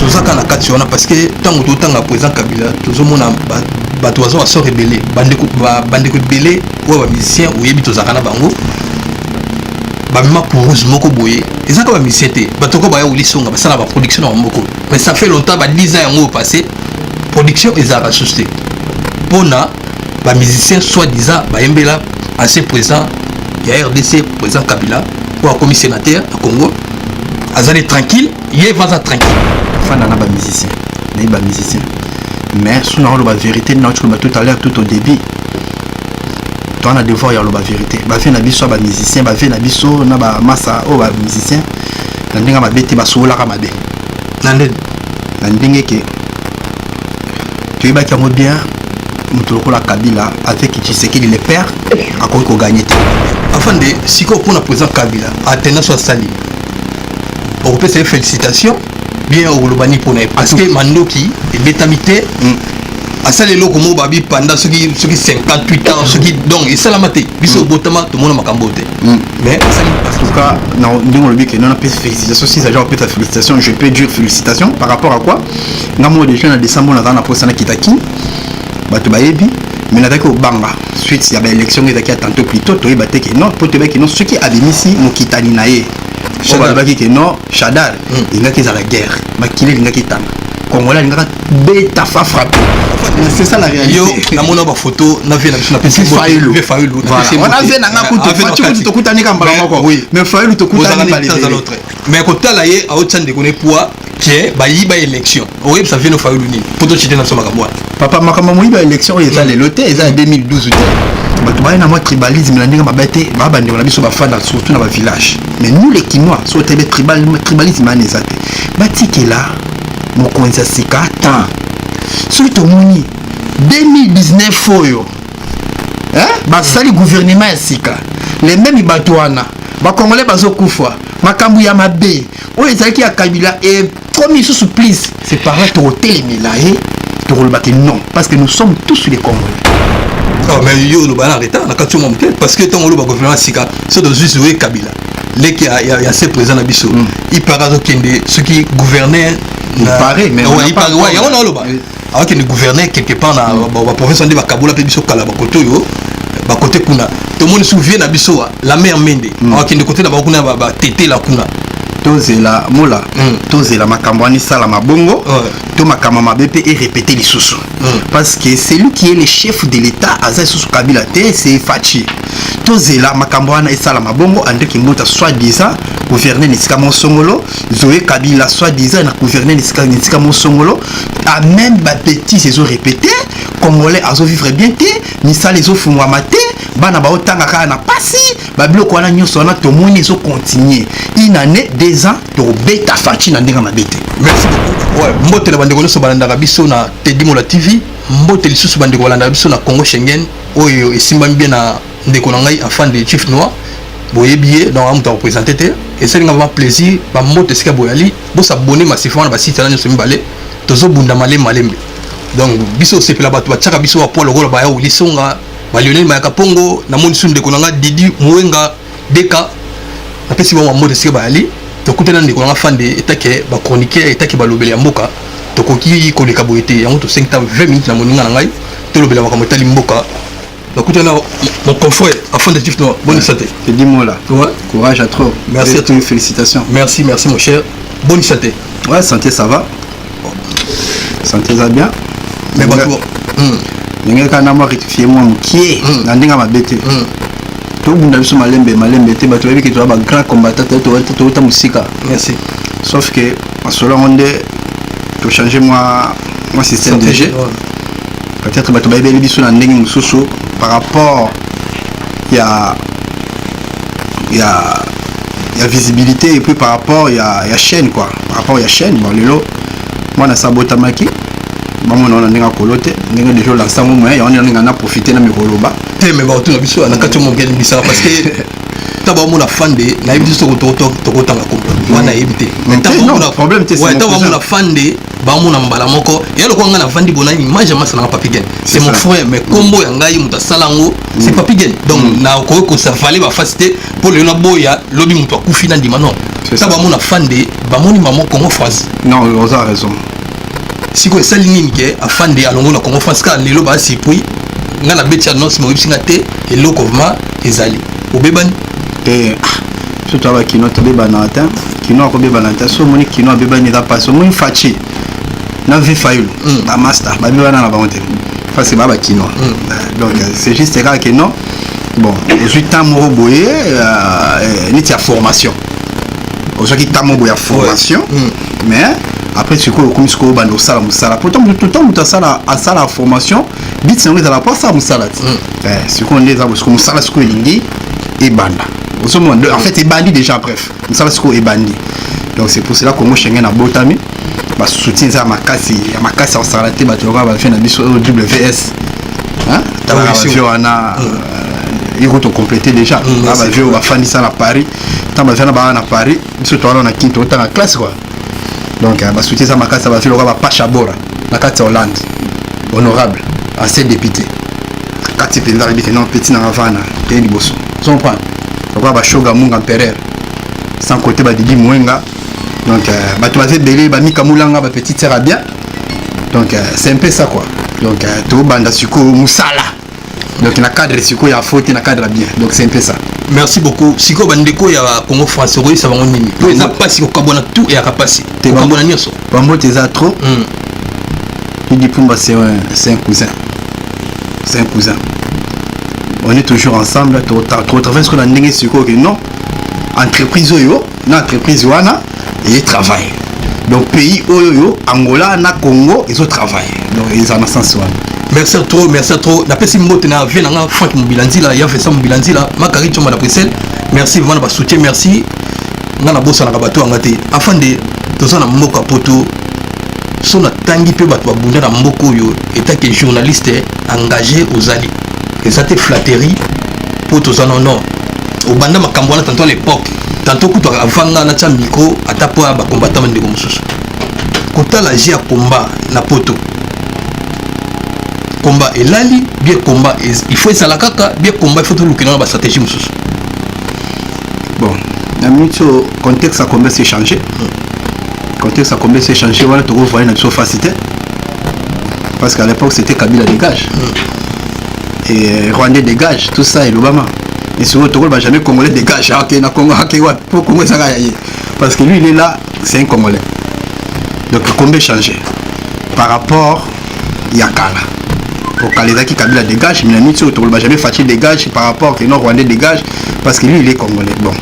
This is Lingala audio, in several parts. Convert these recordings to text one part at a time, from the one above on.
tozaka na kati wana parce que tango totanga président Kabila tozomona bato bazo so rebelle bandeko ebele oyo ba musicien oyebi tozaka na bango bamema poureuse moko boye ezaka ba musicien te batoko baya ulisonga basala ba production na moko mais ça fait longtemps ba 10 ans yango passé production ezaka susté pona ba musicien soi-disant bayembela ancien président ya RDC président Kabila pour comme sénateur à Congo azali tranquille il va ça tranquille fana na ba musicien na ba musicien mais sous la vérité non tu tout à l'heure tout au début tu as devoir y avoir la vérité ba fait na biso ba musicien ba fait na biso na ba massa o ba musicien na ndinga ba beti ba sola ka mabe na ndinga ke tu ba ki bien mutoko la Kabila avec Tshisekedi le père a ko gagner afin de siko pour la président Kabila atteindre soit sali on peut se félicitations bien au Lobani pour parce que Mandoki et Betamité à ça les locaux babi pendant ceux qui 58 ans ceux qui donc et ça la maté biso botama tout le monde makambote mais en tout cas non ndingo lobi que non on peut félicitations si ça genre peut ta félicitations je peux dire félicitations par rapport à quoi ngamo déjà en décembre on a dans la posana kitaki bato bayebi mais nataki obanga suite ya ba élection ezaki tantôt plus tôt toyeba te que non pour te que non ceux qui abimisi mokitani na ye Shadar baki que non Shadar il a qu'ils à la guerre makile il a qui tanga Congolais il a beta fa frappé c'est ça la réalité yo na mona ba photo na vie na biso na petit Fayulu on a vu na ngakutu to kutani kambala moko mais Fayulu to kutani balé mais ko tala ye a otande ko ne poids que ba yiba élection oui ça vient no Fayulu ni poto chité na soma kamwa papa makama moyiba élection ils a les lotés ils a 2012 bato baye na moi tribalisme na ndinga mabete ba bandeko na biso ba fada surtout na ba village mais nous les Kinois so tebe tribalisme na ezate batikela mokonza sika tant surtout moni 2019 oyo basali gouvernement ya sika les mêmes bato wana ba congolais bazokufa makambu ya mabe oyo ezalaki ya Kabila et comme ils sous please c'est pareil to hotel milaé to rolbaki non parce que nous sommes tous les Congolais. Oh, mais yo le bana retard na kati mon parce que tant le gouvernement sika so de juste jouer Kabila les qui a ces présents na biso il paraît que ceux qui gouvernaient pareil mais il paraît ouais on a le bas alors que le gouverneur quelque part na ba province de Bakabula pe biso kala ba koto yo ba côté kuna tout le monde se souvient na biso la mère Mende alors que de côté na ba kuna ba tété la kuna tozela mola tozela makambwani sala mabongo to makama BP et répéter les sous parce que c'est lui qui est le chef de l'état Aza sous Kabila té c'est Fachi tozela makambwana et sala mabongo ande ki mbota soi-disant gouverner nisika monsongolo Zoé Kabila soi-disant na gouverner nisika monsongolo a même ba petit ces ont répété congolais azo vivre bien té ni ça les ont fumwa maté bana ba otanga ka na pasi ba biloko wana nyoso na to moni zo continuer une année 2 ans to beta Fachi na ndinga mabete. Merci beaucoup. Ouais, mbote la bandeko so balanda biso na Teddy Mola TV, mbote lisusu bandeko balanda biso na Congo Schengen, oyo esimbami bien na ndeko na ngai afin de Chief Noir. Boyebié donc amuta représenter te et c'est vraiment plaisir ba mbote sika boyali bo s'abonner massivement na ba site na nyoso mibale tozo bunda malembe. Donc biso sepela bato ba tchaka biso wa polo gola ba ya ulisonga ba Lionel Mayaka Pongo na moni sunde ko nga Didi Mwenga Deka apesi ba mbote sika bayali tokutana ndeko na fande etake ba chroniqueur etake ba lobele ya mboka tokoki ko leka boyete yango to 5 temps 20 minutes na moninga na ngai to lobela ba kamotali mboka tokutana mon confrère afin de Chief Noir bonne santé te dis moi là courage à trop merci à tous félicitations merci mon cher bonne santé ouais santé ça va santé ça bien mais ba ninga kana mo rectifier moi mukie na ndinga mabete to bunda biso malembe te bato babi ke to ba grand combattant to ta musika merci sauf que en solo onde to changer moi système de jeu peut-être bato babi biso na ndinga mususu par rapport il y a visibilité et puis par rapport il y a chaîne quoi par rapport il y a chaîne bon lelo moi na sabota maki maman on a ninga kolote ninga déjà l'ensemble mais on a profité na mikoloba te mais ba tuna biso na kati mo ngeli bisa parce que taba mo na fande na yebiti to kotanga ko wana yebite mais taba mo problème te ouais taba mo na fande ba mo na mbala moko yalo ko nga na fandi bona image masa na papigen c'est mon frère mais combo ya ngai muta salango c'est papigen donc na ko ça fallait ba faciliter pour le na boya lobi muto akufi na ndima non ça va mon afande ba moni maman Congo France. Non, vous avez raison. Si quoi ça ligne que afande alongo na Congo France ka lelo ba si puis nga na beti annonce mo bisinga te et lokovma ezali. Obebani et surtout avec kino to bebana ata kino ko bebana ata so moni kino bebani da passe mo fachi na vi fayulu na master ba bebana na ba honte parce que baba kino donc c'est juste là que non bon aujourd'hui temps mo boye ni tia formation aujourd'hui temps mo boye formation mais après tu quoi comme ce ko bando sala musala pourtant tout le temps muta sala à sala formation bit c'est on est à la place ça musala ce qu'on est à ce que musala ce ko lingi et banda en fait est bandit déjà bref musala ce ko est bandit donc c'est pour cela que moi Schengen a botami ba soutien ça makasi en salate ba tu va faire na biso WS hein ta va faire ana il faut compléter déjà va faire va faire ça à Paris tant va faire na Paris surtout on a quinto on a classe quoi donc ba soutien ça makasi va faire le va Pacha Bora na carte Hollande honorable ancien député carte pendant il non petit na Havana et ni bosso on prend on va Shoga Munga Empereur sans côté ba Didi Mwenga donc tu vas belé ba Mika Mulanga ba petite sœur bien donc c'est un peu ça quoi donc to banda suko musala donc na cadre suko ya faute na cadre bien donc c'est un peu ça. Merci beaucoup. Siko bandeko ya Congo France ko ça va on nini to eza pas siko kabona tout et akapasi to kabona nyoso bambo teza trop il dit Pumba c'est un cousin, c'est un cousin, on est toujours ensemble tu travailles ce qu'on a ndenge suko que non entreprise oyo na entreprise wana et travail donc pays oyo Angola na Congo ils ont travaillé donc ils en sens wana. Merci trop na pesi mbote na vient nga Frank Mobilanzila ya Vincent Mobilanzila makari choma na Bruxelles merci vraiment ba soutien merci nga na bossa na bato ngate afin de toza na mboka poto sona tangi pe bato babunda na mboko yo état que journaliste engagé aux alliés que ça te flatterie pour toza non au banda makambo wana tantôt à l'époque tantôt kuto avanga na cha micro atapo ba combattant ndeko mususu kota la jia combat na poto combat elali bien combat il faut ça la kaka bien combat il faut tout lukina ba stratégie mususu bon na mito contexte a combat s'est changé contexte a combat s'est changé voilà tu vois une facilité parce qu'à l'époque c'était Kabila dégage et Rwandais dégage tout ça et l'Obama et souvent Togo va jamais Congolais dégage ok na Congo ok ouais pour Congo ça parce que lui il est là c'est un Congolais donc combien changé par rapport Yakala au Kaleza qui Kabila dégage mais Mitsu Togo va jamais Fachi dégage par rapport que non Rwandais dégage parce que lui il est Congolais bon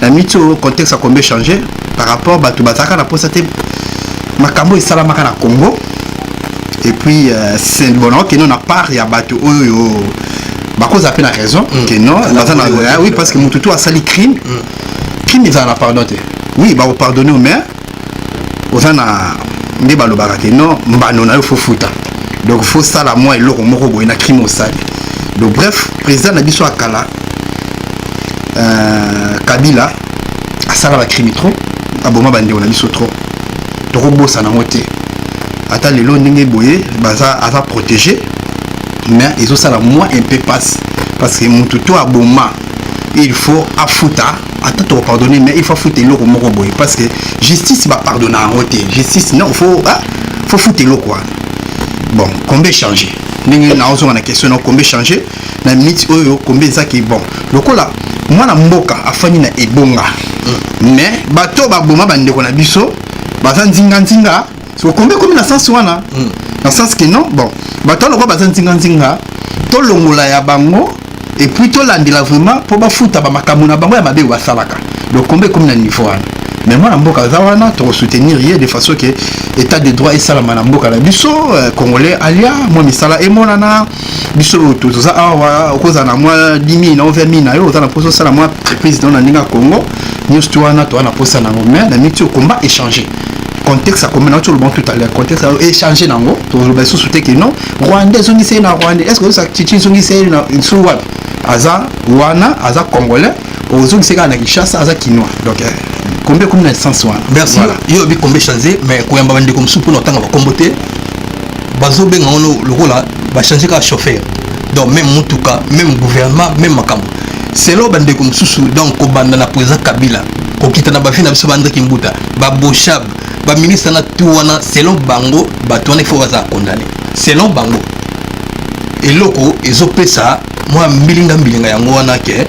la Mitsu contexte a combien changé par rapport Batu Bataka na posate Makambo et Salamaka na Congo et puis c'est bon ok non à part il y a Batu oyo cause à peine raison que non oui parce que Mututu a sali crime ils en a pardonné oui bah pardonner au maire aux en a des balobara que non mbano na faut fouta donc faut ça la moi et l'euro moko na crime au sali donc bref président na biso akala Kabila a sala ba crime trop aboma bande on a biso trop donc bossa na moté ata lelo ndenge boye baza ata protégé mais ils ont ça la moi un peu passe parce que mon tuto a boma il faut affouta attends pardonner mais il faut fouter l'eau moko boy parce que justice va pardonner en côté justice non faut fouter l'eau quoi bon combien changer ningi na ozo na question non combien changer na minute oyo combien ça qui est bon lokola moi na mboka afani na ebonga mais bato ba boma bande ko na biso baza nzinga so combien comme na sens wana dans le sens que non bon bato loko baza nzinga to longola ya bango et puis to landela vraiment pour ba futa ba makambo na bango ya mabe wa salaka donc combien comme na niveau wana mais moi na mboka za wana to soutenir rien de façon que état de droit et salama na mboka la biso congolais alia moi misala et monana biso to za awa koza na moi 10 000 na 20 000 na yo za na poso sala moi président na ninga Congo news to wana to na posa na ngomé na miti combat échanger contexte a comme on tout le monde tout à l'heure contexte a échangé nango to le sous souté que non rwandais zongi c'est na rwandais est-ce que ça titi zongi c'est na sous web aza wana aza congolais ozongi c'est na Kinshasa aza kinois donc combien comme na sens wana merci yo bi combien changer mais ko yamba bande comme soupe no tanga ba kombote bazo benga ono lokola ba changer ka chauffeur donc même mutuka même gouvernement même makambo selon bandeko mususu donc kobanda na président Kabila kokita na bafina biso bandre kimbuta ba boshab ba ministre na tuwana selon bango batone faut baza condamné selon bango eloko ezopesa moi mbilinga yango wana ke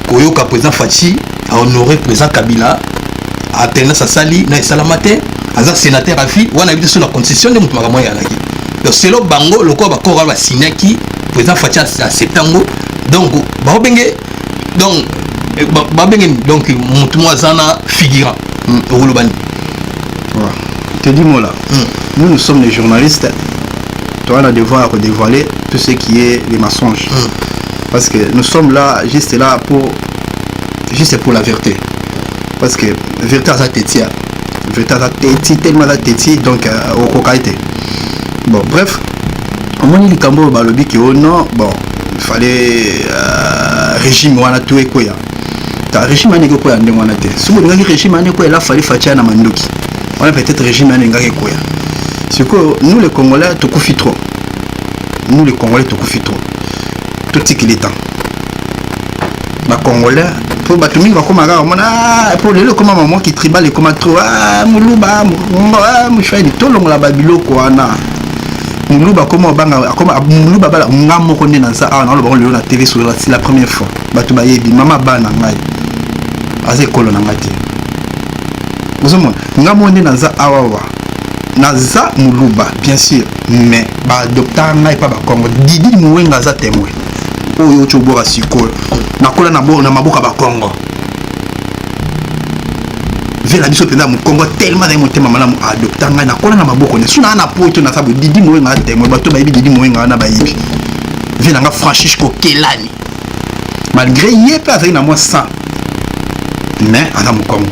koyoka président Fachi a honoré président Kabila a tena sa sali na salamate aza sénateur afi wana biso sur la constitution de mutumaka moya yanaki donc selon bango loko ba kora ba signaki président Fachi a septembre donc ba benge donc ba benge donc mutumo azana figurant au lobani te dis moi là nous sommes des journalistes. On a devoir dévoiler tout ce qui est les mensonges. Parce que nous sommes là, juste pour la vérité. Parce que la vérité a téti. La vérité a téti, tellement a téti, donc au cocaïté. Bon, bref. Au moins, il y a un balobi qui est non, bon, il fallait régime, on a tout écoué. Le régime a négocié, on a été. Si vous avez régime a négocié, il fallait faire un mandoki. On a peut-être régime a négocié. C'est que nous les Congolais, tout confie trop. Nous les Congolais, tout confie trop. Tout ce qu'il est temps. Les Congolais, pour battre mi va comme pour les comme maman qui tribal et comme trop muluba mouchai de tout long la babilo quoi na muluba comme banga comme muluba bala ngamo konde na ça na le na TV sur la première fois batu ba yebi mama bana ngai aze kolo na ngati vous savez ngamo ndé na za awawa naza muluba bien sûr mais ba docteur ngai pas ba Congo Didi Mwenga za témoin oyo chobora siko nakola na maboka ba Congo vela biso penda mu Congo tellement na motema malamu a docteur ngai nakola na maboko ne suna na poto na sabu Didi Mwenga témoin bato ba Didi Mwenga na ba yibi vela nga Francisco Kelani malgré yepe avec na moi 100 mais ana mu Congo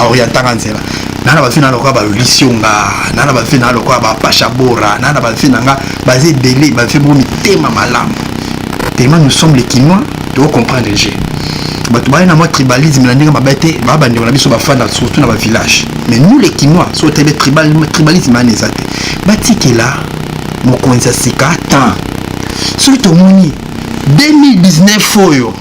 orientanga nzela nana bafina lokwa ba lisionga nana bafina lokwa ba pachabora nana bafina nga basé belé ba fait bon mitema malamu tellement nous sommes les Kinois tu comprendre le jeu batu ba na moi tribalisme na ndinga mabete ba bande na biso ba fanda surtout na ba village mais nous les Kinois so télé tribalisme na nezate batikela mokonza sika tant surtout moni 2019 oyo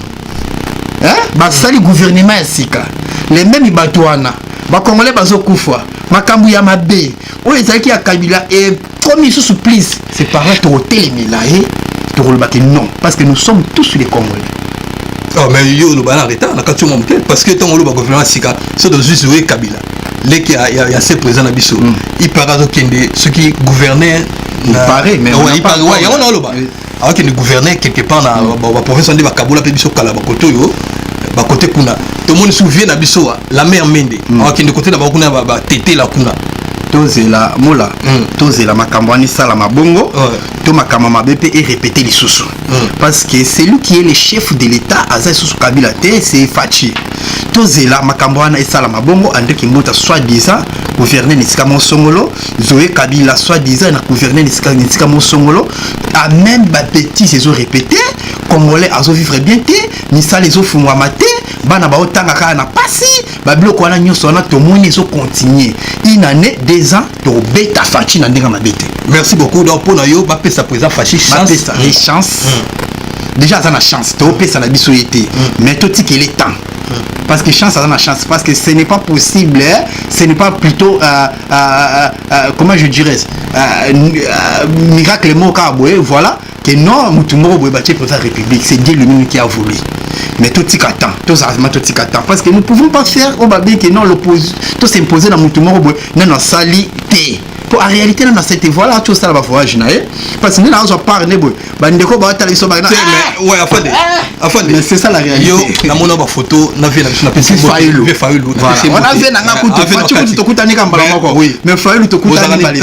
basali gouvernement ya sika les mêmes batouana ba congolais bazo kufa makambu ya mabe o ezaki ya Kabila et comme ils sous please c'est pareil to hôtel milaé to rolbaki non parce que nous sommes tous les Congolais. Oh mais yo le bana retard na katu mon parce que tant le gouvernement sika so de juste jouer Kabila les qui a ces présents na biso il paraît que ceux qui gouvernaient pareil mais ouais il paraît ouais on a le bas alors que le gouverneur quelque part na ba professeur de Bakabula pe biso kala ba koto yo ba côté kuna tout le monde se souvient na biso la mère Mende alors que de côté na ba kuna ba tété la kuna tozela mola tozela makambo ani sala mabongo to makama mabepe et répéter les sous parce que c'est lui qui est le chef de l'état aza sous Kabila te c'est Fachi tozela makambo ana sala mabongo ande ki mota soi-disant gouverner nisika monsongolo Zoé Kabila soi-disant na gouverner nisika monsongolo a même ba petit ces ont répété congolais azo vivre bien te nisa les autres fungwa maté bana ba otanga ka na pasi ba biloko wana nyonso wana to moni zo continuer une année 2 ans to beta Fachi na ndinga mabete. Merci beaucoup donc pour yo ba pesa présent Fachi chance les chances déjà ça na chance to pesa na biso été mais tout ti qu'il est temps parce que chance ça na chance parce que ce n'est pas possible ce n'est pas plutôt comment je dirais miracle moka boye voilà que non mutumoro boye batie pour la République c'est Dieu lui-même qui a voulu mais tout tika temps tout ça tout tika temps parce que nous ne pouvons pas faire au babé que non l'opposition tout s'imposer dans mutumoro boye non sali té en réalité dans cette voilà tout ça va voyage naé parce que nous on parle ne boye bandeko ba tala biso ba na ouais afande mais c'est ça la réalité yo na mona ba photo na vie na pesi Fayulu voilà on a vu na kutu to kutani kambala moko mais Fayulu to kutani balé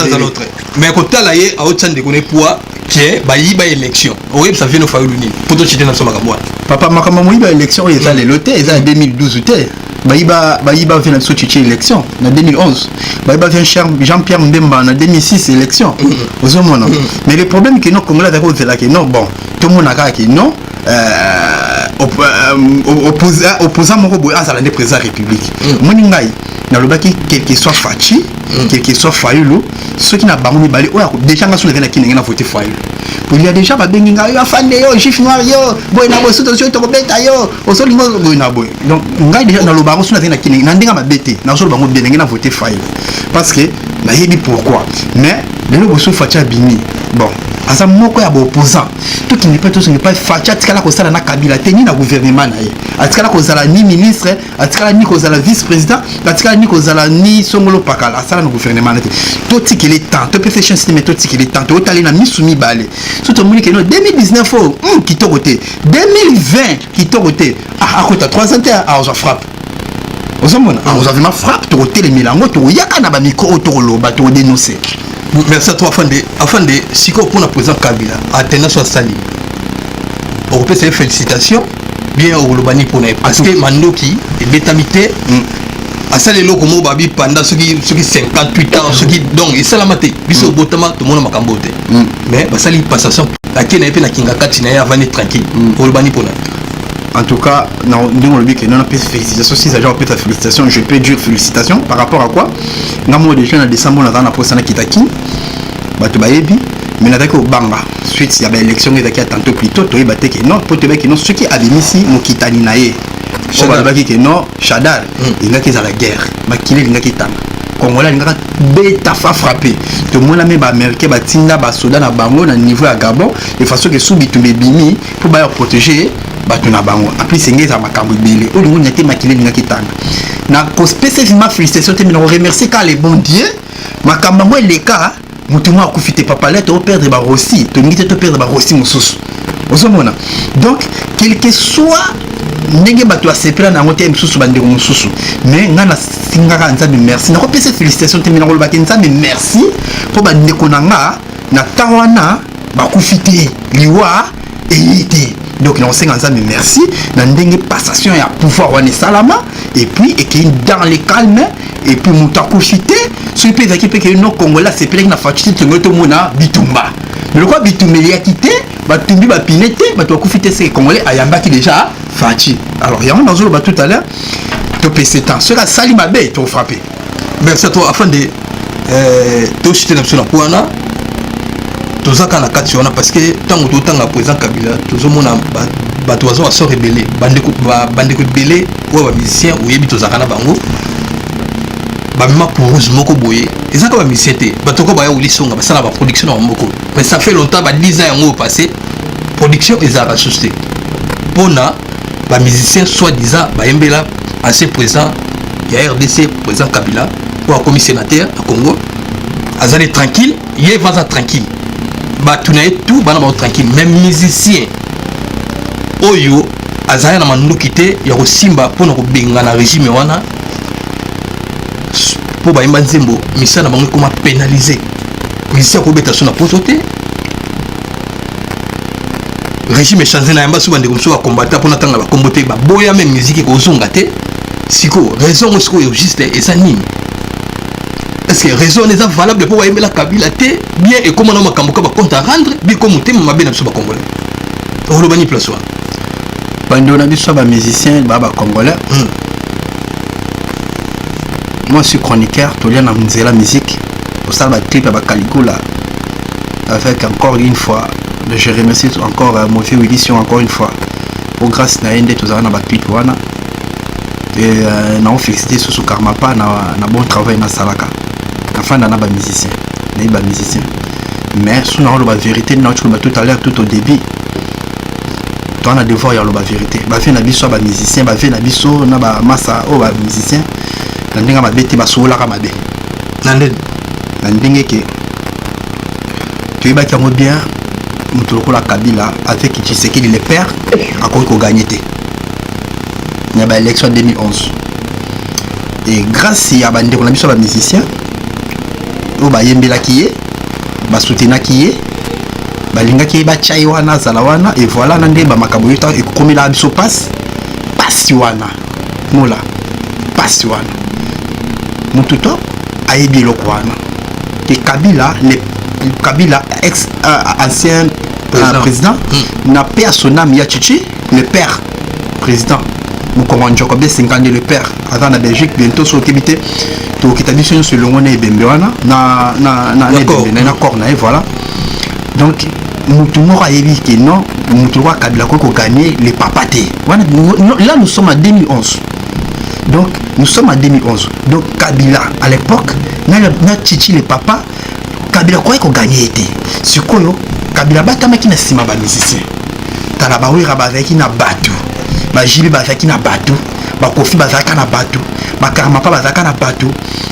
mais ko tala ye a otande ko ne poids que bayiba élection oui ça vient au Fayulu ni pour to chiter na so makamwa papa makama moyiba élection ils a les loté ils a 2012 ou bayiba vient na so chichi élection na 2011 bayiba vient Jean-Pierre Mbemba na 2006 élection aux hommes mais le problème que nos Congolais avec là que non bon tout le monde a dit non opposant mon robot à la président de la République. Moningai, dans le baki, quel que soit Fachi, quel que soit Fayulu, ceux qui n'ont pas balé, déjà, on a soulevé qui n'a voté Fayulu. Il y a déjà des gens qui ont fait des chiffres noirs, boy, na boy, surtout sur le bête, au sol, boy, na boy. Donc, on a déjà dans le baron, on a qui n'a pas bêté, dans le sol, on a voté Fayulu. Parce que, on a dit pourquoi. Mais, les gens qui ont fait Bini, bon. Asa moko ya opposant tout qui n'est pas tout ce n'est pas facha tikala ko sala na Kabila teni na gouvernement na ye atikala ko sala ni ministre atikala ni ko sala vice-président atikala ni ko sala ni songolo pakala asala na gouvernement na te to tikele temps to peut faire chance mais to tikele temps to tali na misumi balé surtout moni que no 2019 qui to côté 2020 qui to côté à côté 3 ans à on frappe ozomona on vraiment frappe to côté les milango to yaka na ba micro to loba to dénoncer. Merci à toi, afin de si pour la président Kabila, Athéna soit sali. On peut se félicitations, bien au Lobani pour nous. Parce que Mandoki est bétamité, à ça les locaux mobabi pendant ceux qui 58 ans, ceux qui donc, et ça la maté, biso botama, tout le monde m'a camboté. Mais, ça les passation, la Kenya et la Kinga Katina, avant d'être tranquille, au Lobani pour nous. En tout cas, non, on dit que non, félicitations. Si ça peut être félicitations, je peux dire félicitations par rapport à quoi? Nous déjà en décembre, on a un poste qui est mais avec au Banga, suite il y avait l'élection qui était tantôt plus tôt, tu es que non, pour te dire que non, ceux qui avaient mis ici, nous quittani naé. Chadar, que non, Chadar, il y a qui à la guerre, mais qui est qui tang. Congolais, il y a bêta frappé. Tout le monde a mis américain, batinda, basoda na bango, na niveau à Gabon, de façon que sous bitumé bimi pour protéger. Batuna bango après c'est ngeza makambo belé o lingo nyate makile linga kitanga na ko spécifiquement félicitations te mino remercier car les bons dieux makambo ngo les cas mutumo akufite papa là to perdre ba rossi to ngite to perdre ba rossi mususu ozomona donc quel que soit ndenge bato asepela na ngote mususu bande mususu mais ngana singaka nzambe merci na ko pesa félicitations te mino ko ba nzambe merci pour bande konanga na tawana bakufite liwa et été. Donc nous sommes ensemble merci dans une passation et à pouvoir on est salama et puis et qui dans les calmes et puis moutakou chité ce pays qui peut que nos Congolais c'est plein na fatigué tout le monde a bitumba mais le quoi bitumba il a quitté batumbi ba pinete batou fité c'est Congolais ayamba qui déjà fatigué alors il y a un dans le tout à l'heure to PC temps cela sali mabe to frappé merci à toi afin de to chité na sur la poana tozaka na kati wana parce que tango totanga président Kabila tozomona bato bazo aso rebelle bandeko rebelle ou ba musicien ou yebi tozaka na bango ba mema pour moko boye ezaka ba musicien te batoko ba ya ulisonga basala ba production na moko mais ça fait longtemps ba 10 ans yango passé production ezaka susté pona ba musicien soi-disant ba yembela ancien président ya RDC président Kabila ou a commis sénateur à Congo azali tranquille yé va tranquille batunaye tout bana ba tranquille même musicien oyo azaya na manduki te ya kosimba pona ko benga na régime wana po ba yimba nzembo misa na bango koma pénaliser musicien ko beta sona poto te régime changer na yamba su bande ko so combattre pona tanga ba kombote ba boya même musique ko zonga te siko raison siko yo juste et ça nini. Est-ce que raison n'est pas valable pour aimer la Kabila té bien et comment on a compte à rendre bien comme on t'aime ma bien absolument congolais. On le bani place soit. Pendant on a vu ça ba musicien baba congolais. Moi je suis chroniqueur, tout lien dans la musique. Pour ça ba clip ba Caligula avec encore une fois je remercie encore Mofi Willis encore une fois pour grâce na ende tous na ba clip wana et na on féliciter sous karma pas na bon travail na salaka. Enfin na ba musicien na ba musicien mais sous na la vérité na tout à l'heure tout au début toi on a devoir y a la vérité ba fait na biso ba musicien ba fait na biso na ba massa o ba musicien na ndinga ba beti ba sola ka mabe na ndinga ke tu ba kango bien mutoko la Kabila avec qui c'est qu'il les perd à quoi qu'on gagner té na ba élection 2011 et grâce à bande on a biso ba musicien o ba yembela kiye ba soutenir kiye ba linga kiye ba chai wana zala wana et voilà nande ba makabo yota e komela biso passe wana mola passe wana mututo ayebi lokwana ke Kabila Kabila ex ancien président n'a pas son âme ya Chichi le père président Mokongo Njokobe 50 le père avant la Belgique bientôt sur Kébité to kitabisson sur le ngone ebembe wana na corna et voilà donc mutu moko ayebi que non mutu wa Kabila ko gagner les papatés là nous sommes en 2011 donc nous sommes en 2011 donc Kabila à l'époque na chichi les papas Kabila ko gagner été sikoyo Kabila batamaki na sima ba musicien tala ba wira bazaki na batu ba jibi bazaki na batu ba Kofi bazaka na batu ba Karama pa bazaka na batu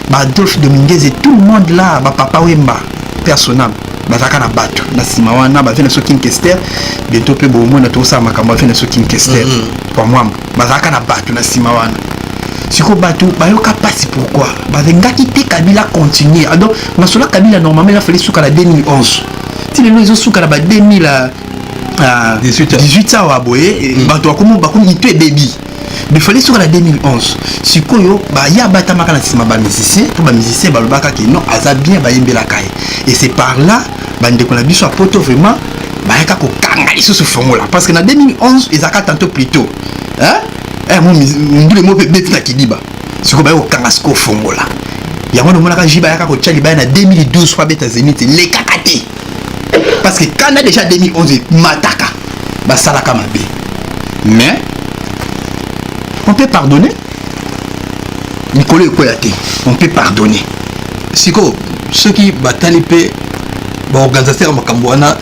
ba Adolphe Dominguez et tout le monde là ba Papa Wemba personnel bazaka na batu na sima wana ba vena so King Kester bientôt pe bo mona to sa makambo vena so King Kester kwa mwamba bazaka na batu na sima wana siko batu bayoka pasi pourquoi bazengaki te Kabila continuer donc nasola Kabila normalement il a fallu souka la 2011 ti les gens souka la 2018 ça wa boye bato akomo bakomi to baby il fallait sur la 2011 sikoyo ba ya batamaka na sima ba musicien to ba musicien ba lobaka ke non aza bien ba yembela kai et c'est par là ba ndeko na biso poto vraiment ba yaka ko kanga lisusu fongola parce que na 2011 ezaka tantôt plus tôt mon ndule mo beti na kidiba siko ba yo kanga sko fongola yango no monaka jiba yaka ko tchali ba na 2012 kwa beta zenith le kakati parce que quand on a déjà 2011 mataka ba salaka mabe mais on peut pardonner. Nicolas Koyate, on peut pardonner. Siko, ceux qui bataillent pe ba organisateur makambwana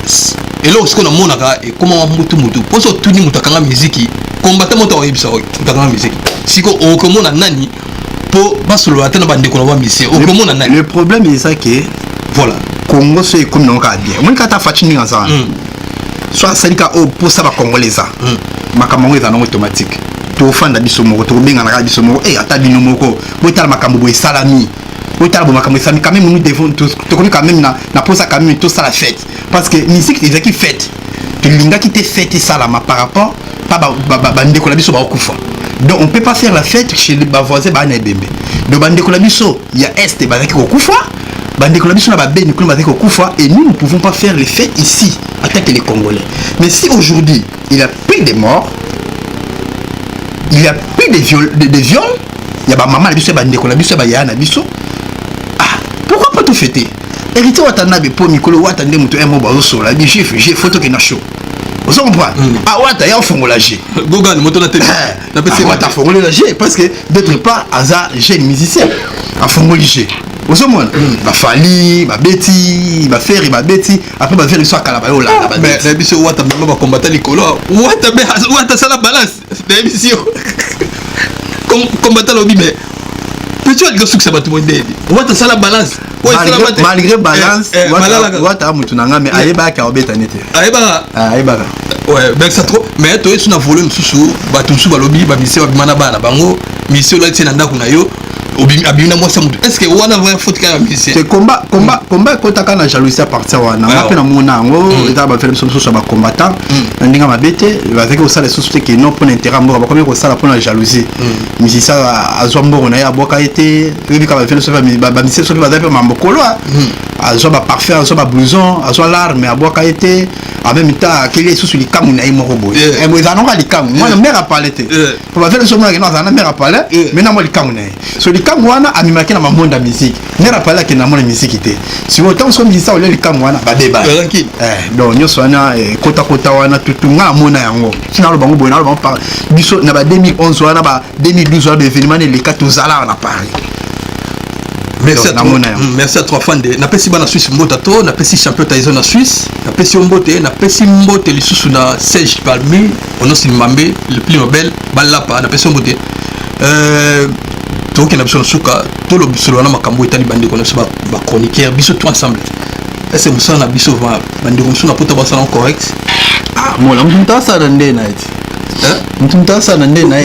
et là ce qu'on a monaka et comment mutu pour ça tout ni mutakanga musique combattant moto wa yebisa mutakanga musique siko o comment na nani pour basolo atana bande ko na musique o comment na nani le problème est ça que voilà Congo c'est comme non ka bien moi kata fatini nza soit salika o pour ça ba congolais ça makambo eza non automatique to fanda biso moko to benga na biso moko ata bino moko botala makambo boy salami botala makambo salami quand même nous devons to comme quand même na posa quand même tout ça la fête parce que musique c'est qui fête to linga qui te fête ça là par rapport pas ba ndeko la biso ba okufa donc on peut pas faire la fête chez les voisins ba na bembe do ba ndeko la biso ya est ba ki okufa ba ndeko la biso na ba beni ko ba ki okufa et nous ne pouvons pas faire les fêtes ici attaquer les Congolais mais si aujourd'hui il y a plus de morts il y a plus de viols, il y a maman la biso ba ndeko la biso ba yana biso pourquoi pas tout fêter hérité watana be po mikolo watande muto un mot ba so la bi j'ai photo que na show vous comprenez wata ya fongola G gogan moto na télé na pese wata fongola la G parce que d'autre part aza jeune musicien a fongoli G vous comprenez ba fali ba beti ba faire ba beti après ba faire histoire kala ba yola ba mais la biso wata ba combattre likolo wata sala balance la biso combattre lobi mais petit algo succès ba tout monde wata sala balance malgré balance wata mutu nanga mais ayeba ka obeta nete ayeba ouais ben ça trop mais to est na volume sous ba tout sous ba lobi ba mission ba mana bana bango mission là tena ndako na yo abina moi ça mutu est-ce que wana va faute ka mission c'est combat kotaka na jalousie à partir wana ngape na mona ngo eta ba faire sous ba combattant ndinga mabete avec au sala société que non pour intérêt mbo ba comme ko sala pour la jalousie musicien azwa mbongo na ya boka été bibi ka ba faire ba mission so ba zape mambo kolo azwa ba parfait azwa ba blouson azwa l'arme a boka été en même temps qu'il est sous les kamu na imoko boy et moi ça non pas les kamu moi na mère a parlé pour ba faire so moi na na mère a parlé mais na moi les kamu na so les kamu wana amimaki na monde de musique mère a parlé que na monde musique té si autant so musicien o les kamu wana ba débat donc nyo so wana kota wana tutunga mona yango sina lo bango boy na lo bango par biso na ba 2011 wana ba 2012 wana événement les 14 ala na Paris. Merci à trois fans de na pesi bana Suisse mbota to na pesi champion Tyson na Suisse na pesi mbote na pesi mbote lisusu na Serge Palmi onosi Mbambe le plus nobel balapa na pesi mbote to ke na biso suka to lo biso na makambo etali bande ko na so ba chroniqueur biso tout ensemble est-ce que ça na biso va bande ko so na pota ba salon correct mola mtunta sana ndena eti mtunta sana ndena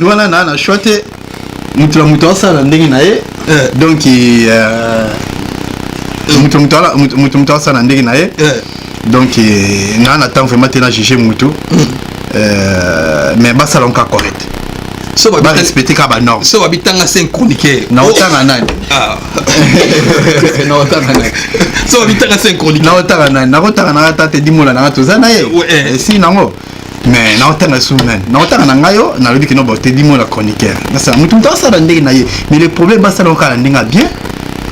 wana na shwate mtunta sana ndenge na ye donc mtunta sana ndenge na ye donc na attend vraiment tena juger mutu mais ba salon ka correct ba respecter ka ba norme so babitanga 5 chroniqueurs na otanga nani na otanga nani so babitanga 5 chroniqueurs na otanga nani na otanga na tate dimola na toza na ye si nango mais na otanga su nani na otanga na ngayo na lobi kino bote dimola chroniqueur na ça mutu ça ba ndenge na ye mais le problème ba ça lokala ndinga bien.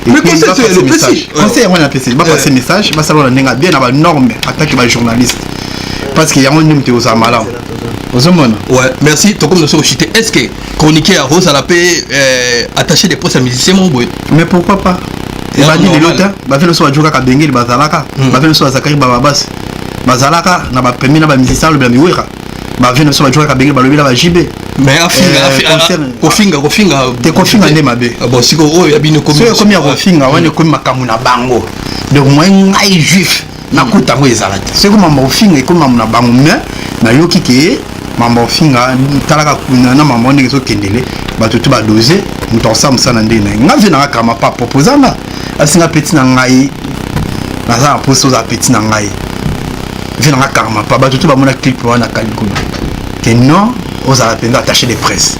Mais conseil le PC conseil on a PC ba passer message ba ça lokala ndinga bien na ba norme attaque ba journaliste parce que yango ndimte aux amalam. Ouais, merci. Toi comme nous sommes chités, est-ce que chroniqueur Rose à la paix attaché des postes à musiciens mon boy? Mais pourquoi pas? Et bah dit les lutins, bah fait le soir jouer à Benguel Bazalaka, bah fait le soir Zakari Bababas, Bazalaka n'a pas permis na ba musicien le bien miwera, bah fait le soir jouer à Benguel ba le bien ba JB. Mais kofinga te kofinga ndé mabe. Bon si ko ya bino comme so comme ya kofinga wane comme makamu na bango. Donc moi ngai juif na kuta ngo ezalaki. C'est comme mamofinga comme na bango mais na yoki ke mambo finga talaka kuna na mambo ndenge so kendele bato tu ba doser muto sa musana ndene nga vina kama pa proposana asinga petit na ngai na za poso za petit na ngai vina kama pa bato tu ba mona clip wana kalikuna que non aux appels attaché de presse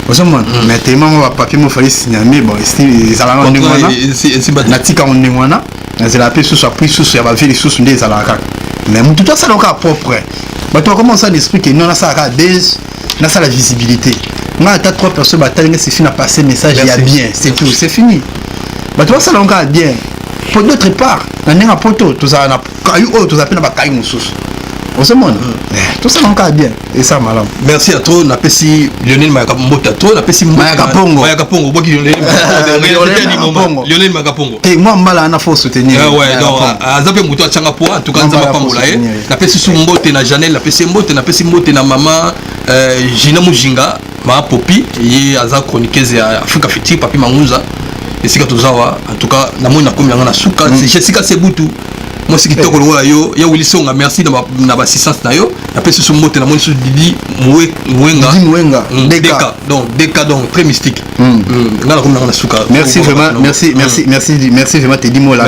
aux hommes mais tellement on va papier mo fallait signer bon ils allaient ndenge wana na tika ndenge wana na zela pe sous appui sous ya ba vili sous ndé zalaka mais muto to ça donc propre. Bah tu commences à l'esprit que non ça a ça la visibilité. Moi à 3 personnes bah c'est fini à passer message il y a bien c'est tout c'est fini. Bah tu vois ça donc bien. Pour d'autre part on a un poteau tout ça na caillou tout ça peine pas caillou moussous. On se monde. Tout ça donc bien et ça malade. Merci à toi na pesi Lionel Makapongo toi na pesi Makapongo boki Lionel Makapongo. Et moi mbala na faut soutenir. Ouais donc azape muto achanga po en tout cas nzamba pambola na pesi Sumbote na Janelle na pesi Mbote na pesi Mbote na mama Gina Mujinga ma Popi ye aza chroniqueuse ya Africa Fiti Papi Manguza esika tozawa en tout cas na mona komi na suka c'est Jessica Sebutu. Moi c'est qui te kolola yo ya Wilson merci na ba assistance na yo na pesi Sumbote na moni su Didi Mwenga Deka donc très mystique ngala komi na suka. Merci vraiment merci vraiment te dimo là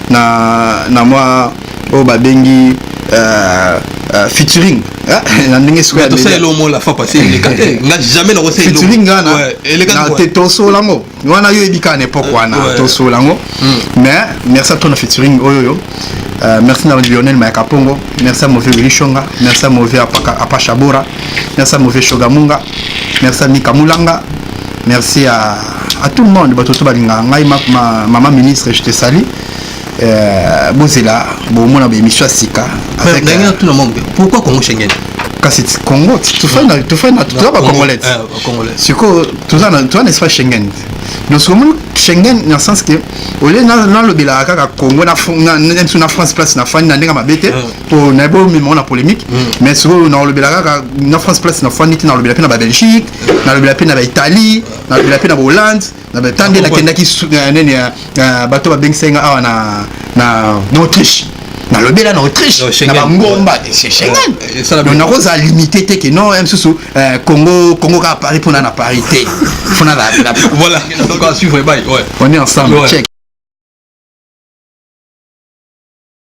na moi oh babengi featuring na ndenge square to c'est le mot la fois passée nga jamais na recette featuring na te toso lango wana yo ebika na époque wana toso lango mais merci à toi na featuring oyo merci à Lionel Makapongo merci à Mauvais Wilishonga merci à Mauvais Apachabora merci à Mauvais Shogamunga merci à Mika Mulanga merci à tout le monde batoto balinga ngai maman ministre je te salue Bozela bon mon émission Sika avec tout le monde pourquoi Congo Schengen kasi Congo tu fais pas congolais c'est que tout ça n'est pas Schengen donc comme Schengen dans le sens que au lieu dans le Belaka Congo na France place na fani na ndenge mabete pour na bo même on a polémique mais sur dans le Belaka na France place na fani na le Belaka na Belgique na le Belaka na Italie na le Belaka na Hollande na betande na kenda ki nene bato ba bengsenga awa na Autriche na le Bela na Autriche na bangomba c'est Schengen on a cause à limiter que non même sous Congo ka Paris pour na parité faut na la voilà donc on suivre bye ouais on est ensemble check